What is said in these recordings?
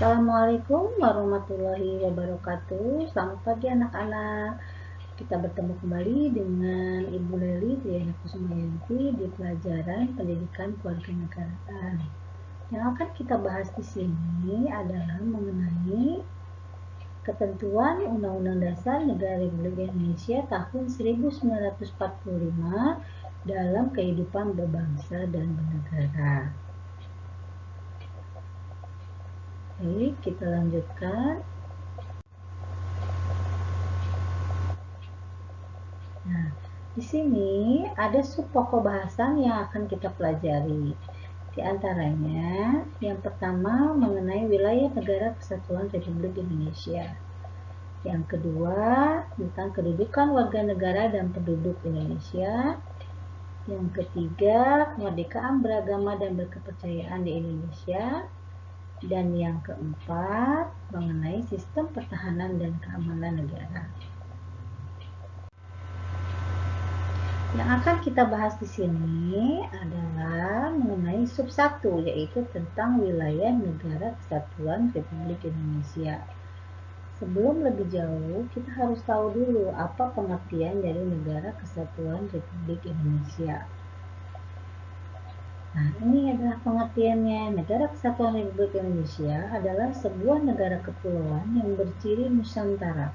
Assalamualaikum warahmatullahi wabarakatuh. Selamat pagi anak-anak. Kita bertemu kembali dengan Ibu Leli Triana Kusmayanti di pelajaran Pendidikan Kewarganegaraan. Yang akan kita bahas di sini adalah mengenai ketentuan Undang-Undang Dasar Negara Republik Indonesia tahun 1945 dalam kehidupan berbangsa dan bernegara. Baik, kita lanjutkan. Nah, di sini ada sub pokok bahasan yang akan kita pelajari. Di antaranya, yang pertama mengenai wilayah negara kesatuan Republik Indonesia. Yang kedua, tentang kedudukan warga negara dan penduduk Indonesia. Yang ketiga, kemerdekaan beragama dan berkepercayaan di Indonesia. Dan yang keempat, mengenai sistem pertahanan dan keamanan negara. Yang akan kita bahas di sini adalah mengenai sub 1, yaitu tentang wilayah negara kesatuan Republik Indonesia. Sebelum lebih jauh, kita harus tahu dulu apa pengertian dari negara kesatuan Republik Indonesia. Nah, ini adalah pengertiannya. Negara Kesatuan Republik Indonesia adalah sebuah negara kepulauan yang berciri Nusantara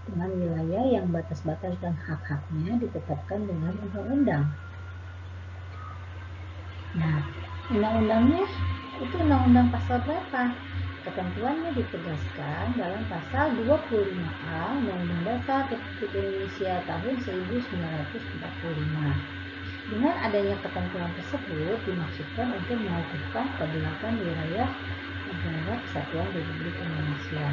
dengan wilayah yang batas-batas dan hak-haknya ditetapkan dengan undang-undang. Nah, undang-undangnya itu undang-undang pasal berapa? Ketentuannya ditegaskan dalam pasal 25A Undang-Undang Dasar Republik Indonesia tahun 1945. Dengan adanya ketentuan tersebut dimaksudkan untuk mengukuhkan kedaulatan wilayah negara kesatuan Republik Indonesia.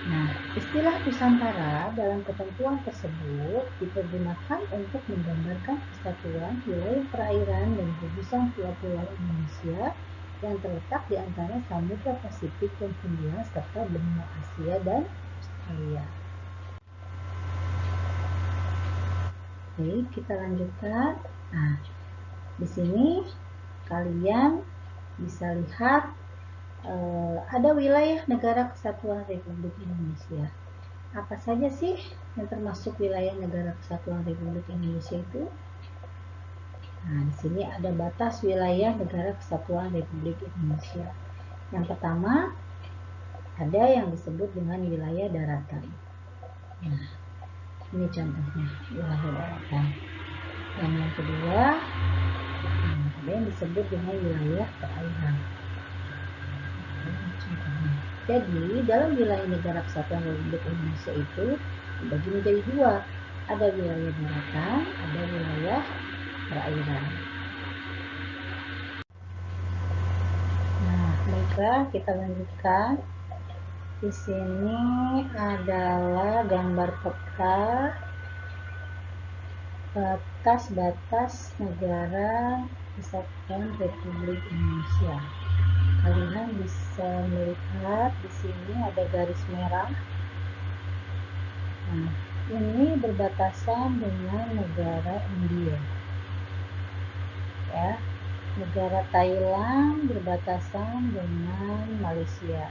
Nah, istilah Nusantara dalam ketentuan tersebut dipergunakan untuk menggambarkan kesatuan wilayah perairan dan gugusan pulau-pulau Indonesia yang terletak di antara Samudra Pasifik dan Hindia serta benua Asia dan Australia. Oke, kita lanjutkan. Nah, di sini kalian bisa lihat ada wilayah negara kesatuan Republik Indonesia. Apa saja sih yang termasuk wilayah negara kesatuan Republik Indonesia itu? Nah, di sini ada batas wilayah negara kesatuan Republik Indonesia. Yang pertama, ada yang disebut dengan wilayah daratan. Nah, ini contohnya wilayah daratan. Dan yang kedua, ada yang disebut dengan wilayah perairan. Contohnya. Jadi, dalam wilayah negara kesatuan Republik Indonesia itu dibagi menjadi dua. Ada wilayah daratan, ada wilayah perairan. Nah, baiklah kita lanjutkan. Di sini adalah gambar peta batas-batas negara kesatuan Republik Indonesia. Kalian bisa melihat di sini ada garis merah. Nah, ini berbatasan dengan negara India. Ya, negara Thailand berbatasan dengan Malaysia.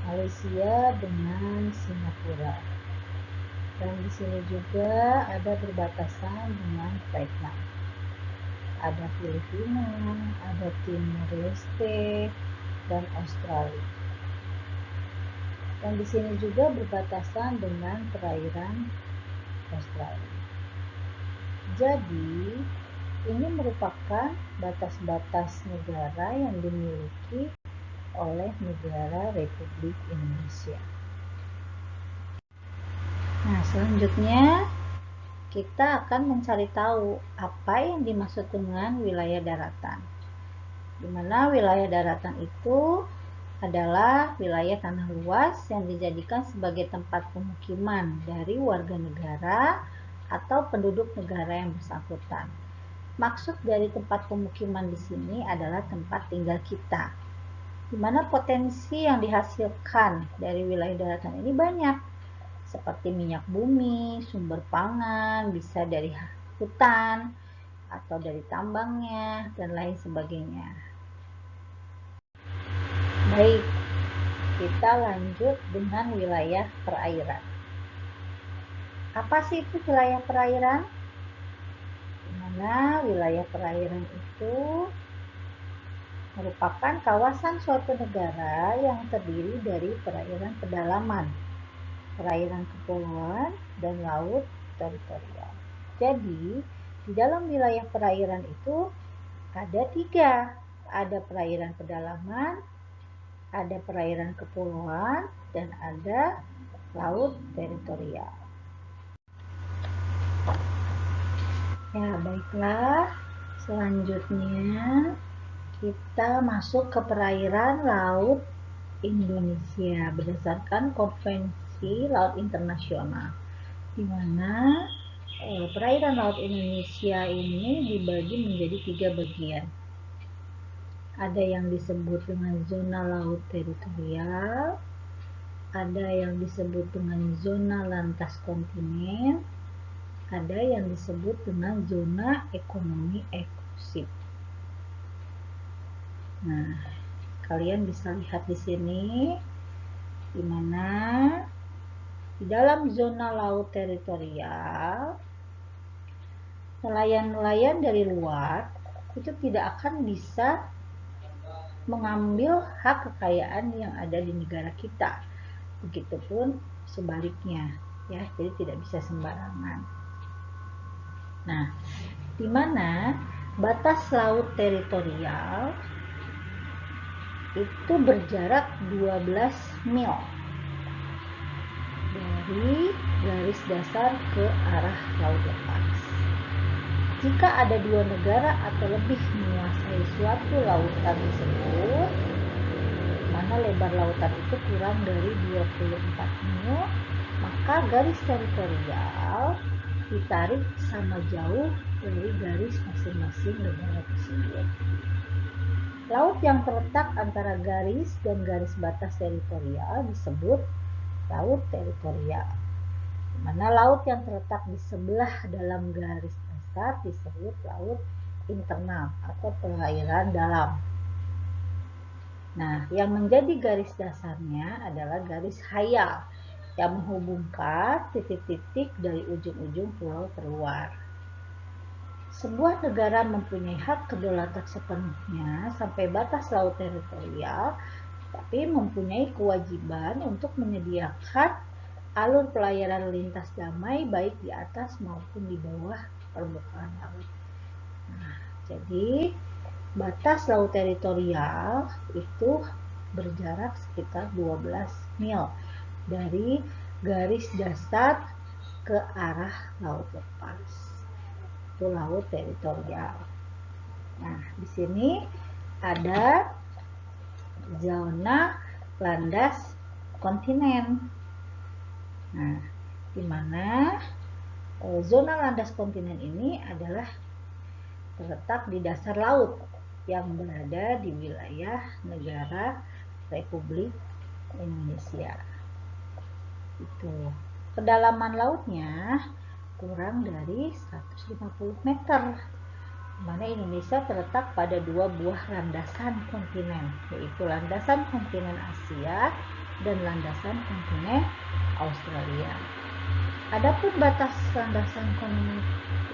Malaysia dengan Singapura. Dan di sini juga ada berbatasan dengan Vietnam. Ada Filipina, ada Timor Leste, dan Australia. Dan di sini juga berbatasan dengan perairan Australia. Jadi, ini merupakan batas-batas negara yang dimiliki oleh negara Republik Indonesia. Nah, selanjutnya kita akan mencari tahu apa yang dimaksud dengan wilayah daratan. Di mana wilayah daratan itu adalah wilayah tanah luas yang dijadikan sebagai tempat pemukiman dari warga negara atau penduduk negara yang bersangkutan. Maksud dari tempat pemukiman di sini adalah tempat tinggal kita, di mana potensi yang dihasilkan dari wilayah daratan ini banyak, seperti minyak bumi, sumber pangan, bisa dari hutan atau dari tambangnya, dan lain sebagainya. Baik, kita lanjut dengan wilayah perairan. Apa sih itu wilayah perairan? Dimana wilayah perairan itu merupakan kawasan suatu negara yang terdiri dari perairan pedalaman, perairan kepulauan, dan laut teritorial. Jadi, di dalam wilayah perairan itu ada 3. Ada perairan pedalaman, ada perairan kepulauan, dan ada laut teritorial. Ya, baiklah. Selanjutnya, kita masuk ke perairan laut Indonesia berdasarkan Konvensi Laut Internasional, di mana perairan laut Indonesia ini dibagi menjadi 3 bagian. Ada yang disebut dengan zona laut teritorial, ada yang disebut dengan zona landas kontinen, ada yang disebut dengan zona ekonomi eksklusif. Nah, kalian bisa lihat di sini, di mana di dalam zona laut teritorial, nelayan-nelayan dari luar itu tidak akan bisa mengambil hak kekayaan yang ada di negara kita. Begitupun sebaliknya, ya, jadi tidak bisa sembarangan. Nah, di mana batas laut teritorial itu berjarak 12 mil dari garis dasar ke arah laut lepas. Jika ada 2 negara atau lebih menguasai suatu lautan tersebut, mana lebar lautan itu kurang dari 24 mil, maka garis teritorial ditarik sama jauh dari garis masing-masing negara tersebut. Laut yang terletak antara garis dan garis batas teritorial disebut laut teritorial, di mana laut yang terletak di sebelah dalam garis dasar disebut laut internal atau perairan dalam. Nah, yang menjadi garis dasarnya adalah garis hayal yang menghubungkan titik-titik dari ujung-ujung pulau terluar. Sebuah negara mempunyai hak kedaulatan sepenuhnya sampai batas laut teritorial, tapi mempunyai kewajiban untuk menyediakan alur pelayaran lintas damai baik di atas maupun di bawah permukaan laut. Nah, jadi batas laut teritorial itu berjarak sekitar 12 mil dari garis dasar ke arah laut lepas. Itu laut teritorial. Nah, di sini ada zona landas kontinen. Nah, di mana zona landas kontinen ini adalah terletak di dasar laut yang berada di wilayah negara Republik Indonesia. Itu. Kedalaman lautnya kurang dari 150 meter. Mana Indonesia terletak pada 2 buah landasan kontinen, yaitu landasan kontinen Asia dan landasan kontinen Australia. Adapun batas landasan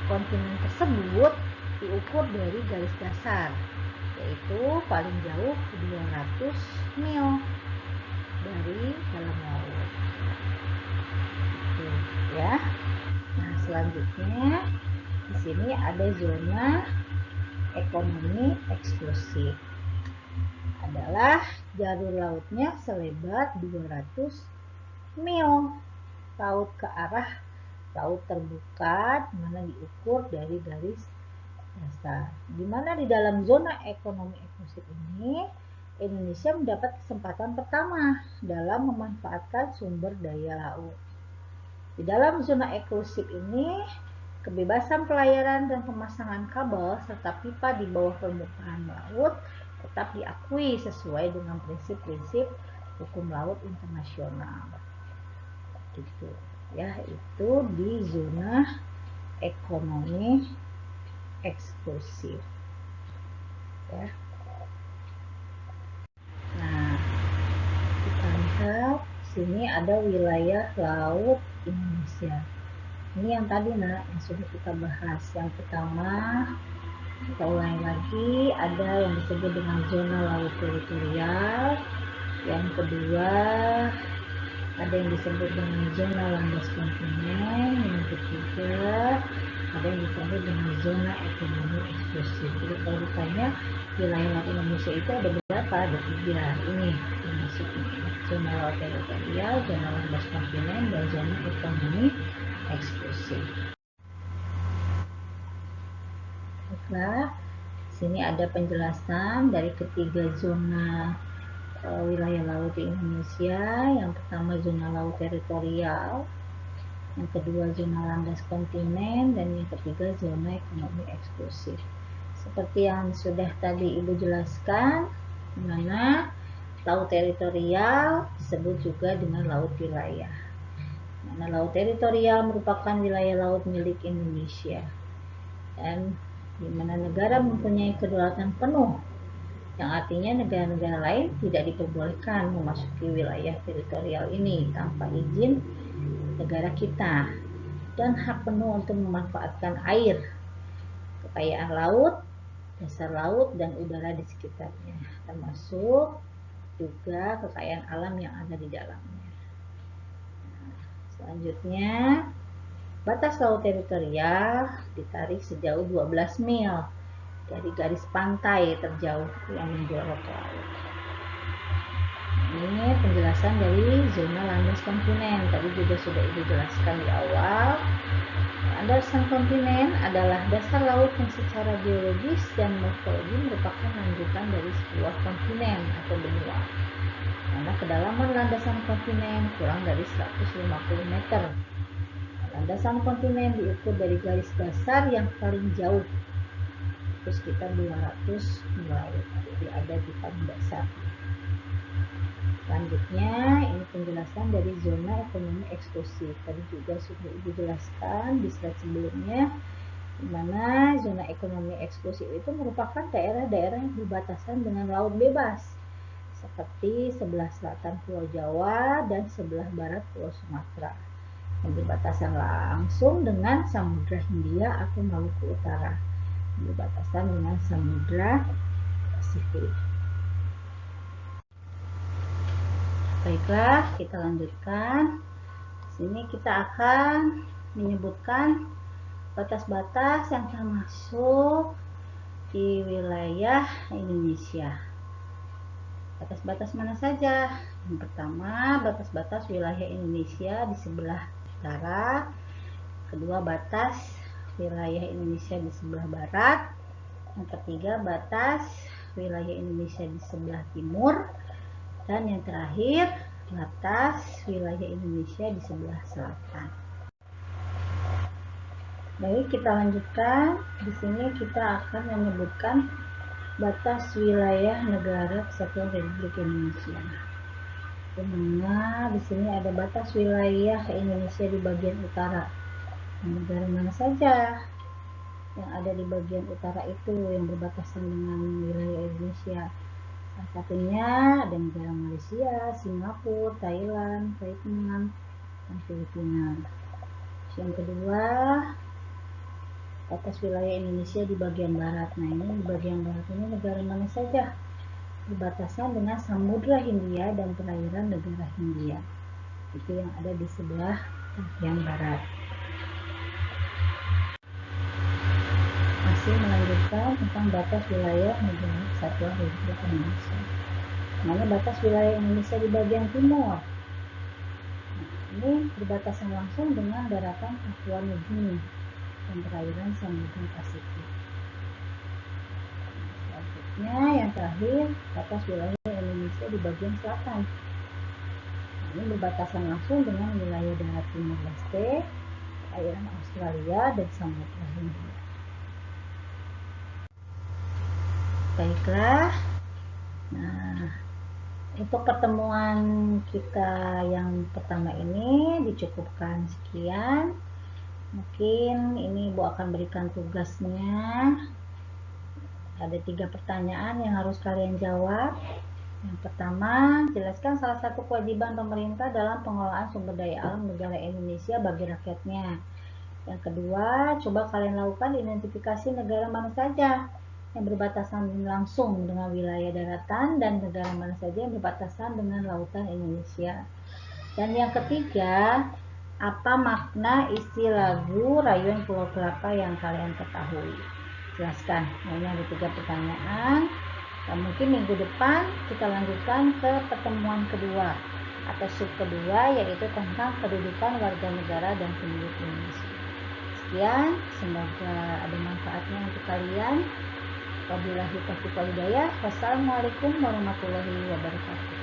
kontinen tersebut diukur dari garis dasar, yaitu paling jauh 200 mil dari dalam laut. Ya. Nah, selanjutnya di sini ada zona ekonomi eksklusif. Adalah jalur lautnya selebar 200 mil laut ke arah laut terbuka, mana diukur dari garis dasar. Di mana di dalam zona ekonomi eksklusif ini, Indonesia mendapat kesempatan pertama dalam memanfaatkan sumber daya laut. Di dalam zona eksklusif ini, kebebasan pelayaran dan pemasangan kabel serta pipa di bawah permukaan laut tetap diakui sesuai dengan prinsip-prinsip hukum laut internasional. Gitu. Ya, itu di zona ekonomi eksklusif. Ya. Nah, sini ada wilayah laut Indonesia. Ini yang tadi nak, yang sudah kita bahas. Yang pertama, kita ulangi lagi, ada yang disebut dengan zona laut teritorial. Yang kedua, ada yang disebut dengan zona landas kontinen. Yang ketiga, ada yang disebut dengan zona ekonomi eksklusif. Jadi kalau ditanya wilayah laut Indonesia itu ada berapa? Ada 3. Ini termasuk zona laut teritorial, zona landas kontinen, dan zona ekonomi eksklusif. Baiklah, sini ada penjelasan dari ketiga zona wilayah laut di Indonesia. Yang pertama zona laut teritorial, yang kedua zona landas kontinen, dan yang ketiga zona ekonomi eksklusif. Seperti yang sudah tadi Ibu jelaskan, di mana laut teritorial disebut juga dengan laut wilayah. Mana laut teritorial merupakan wilayah laut milik Indonesia, dan di mana negara mempunyai kedaulatan penuh, yang artinya negara-negara lain tidak diperbolehkan memasuki wilayah teritorial ini tanpa izin negara kita, dan hak penuh untuk memanfaatkan air, kekayaan laut, dasar laut, dan udara di sekitarnya, termasuk juga kekayaan alam yang ada di dalamnya. Selanjutnya, batas laut teritorial ditarik sejauh 12 mil dari garis pantai terjauh yang menjorok ke laut. Ini penjelasan dari zona landas kontinen. Tadi juga sudah Ibu jelaskan di awal. Landasan kontinen adalah dasar laut yang secara geologis dan morfologi merupakan lanjutan dari sebuah kontinen atau benua. Karena kedalaman landasan kontinen kurang dari 150 meter. Landasan kontinen diukur dari garis dasar yang paling jauh, itu sekitar 200 mil laut, jadi ada di paling dasar. Selanjutnya, ini penjelasan dari zona ekonomi eksklusif. Tadi juga sudah Ibu jelaskan di slide sebelumnya, di mana zona ekonomi eksklusif itu merupakan daerah-daerah yang berbatasan dengan laut bebas, seperti sebelah selatan Pulau Jawa dan sebelah barat Pulau Sumatera, yang berbatasan langsung dengan Samudra Hindia atau Maluku Utara, berbatasan dengan Samudra Pasifik. Baiklah, kita lanjutkan. Sini kita akan menyebutkan batas-batas yang termasuk di wilayah Indonesia. Batas-batas mana saja? Yang pertama, batas-batas wilayah Indonesia di sebelah utara. Kedua, batas wilayah Indonesia di sebelah barat. Yang ketiga, batas wilayah Indonesia di sebelah timur. Dan yang terakhir, batas wilayah Indonesia di sebelah selatan. Baik, kita lanjutkan. Di sini kita akan menyebutkan batas wilayah negara Kesatuan Republik Indonesia. Dimana di sini ada batas wilayah Indonesia di bagian utara. Negara mana saja yang ada di bagian utara itu yang berbatasan dengan wilayah Indonesia? Salah satunya ada negara Malaysia, Singapura, Thailand, Vietnam, dan Filipina. Yang kedua, batas wilayah Indonesia di bagian barat. Nah, ini di bagian barat ini negara mana saja? Berbatasan dengan Samudra Hindia dan perairan negara Hindia. Itu yang ada di sebelah bagian barat. Masih melanjutkan tentang batas wilayah negara Kesatuan Republik Indonesia. Mana batas wilayah Indonesia di bagian timur? Ini berbatasan langsung dengan daratan Papua Nugini dan perairan Samudra Pasifik. Selanjutnya, yang terakhir, batas wilayah Indonesia di bagian selatan. Ini berbatasan langsung dengan wilayah darat Timur Leste, perairan Australia, dan Samudra Hindia. Baiklah, nah untuk pertemuan kita yang pertama ini dicukupkan sekian. Mungkin ini Ibu akan berikan tugasnya. Ada 3 pertanyaan yang harus kalian jawab. Yang pertama, jelaskan salah satu kewajiban pemerintah dalam pengelolaan sumber daya alam negara Indonesia bagi rakyatnya. Yang kedua, coba kalian lakukan identifikasi negara mana saja yang berbatasan langsung dengan wilayah daratan dan negara mana saja yang berbatasan dengan lautan Indonesia. Dan yang ketiga, apa makna isi lagu Rayuan Pulau Kelapa yang kalian ketahui? Jelaskan. Nah, ini ada 3 pertanyaan. Dan mungkin minggu depan kita lanjutkan ke pertemuan kedua atau sub kedua, yaitu tentang kedudukan warga negara dan penduduk Indonesia. Sekian, semoga ada manfaatnya untuk kalian. Wabillahi taufiq wal hidayah. Wassalamualaikum warahmatullahi wabarakatuh.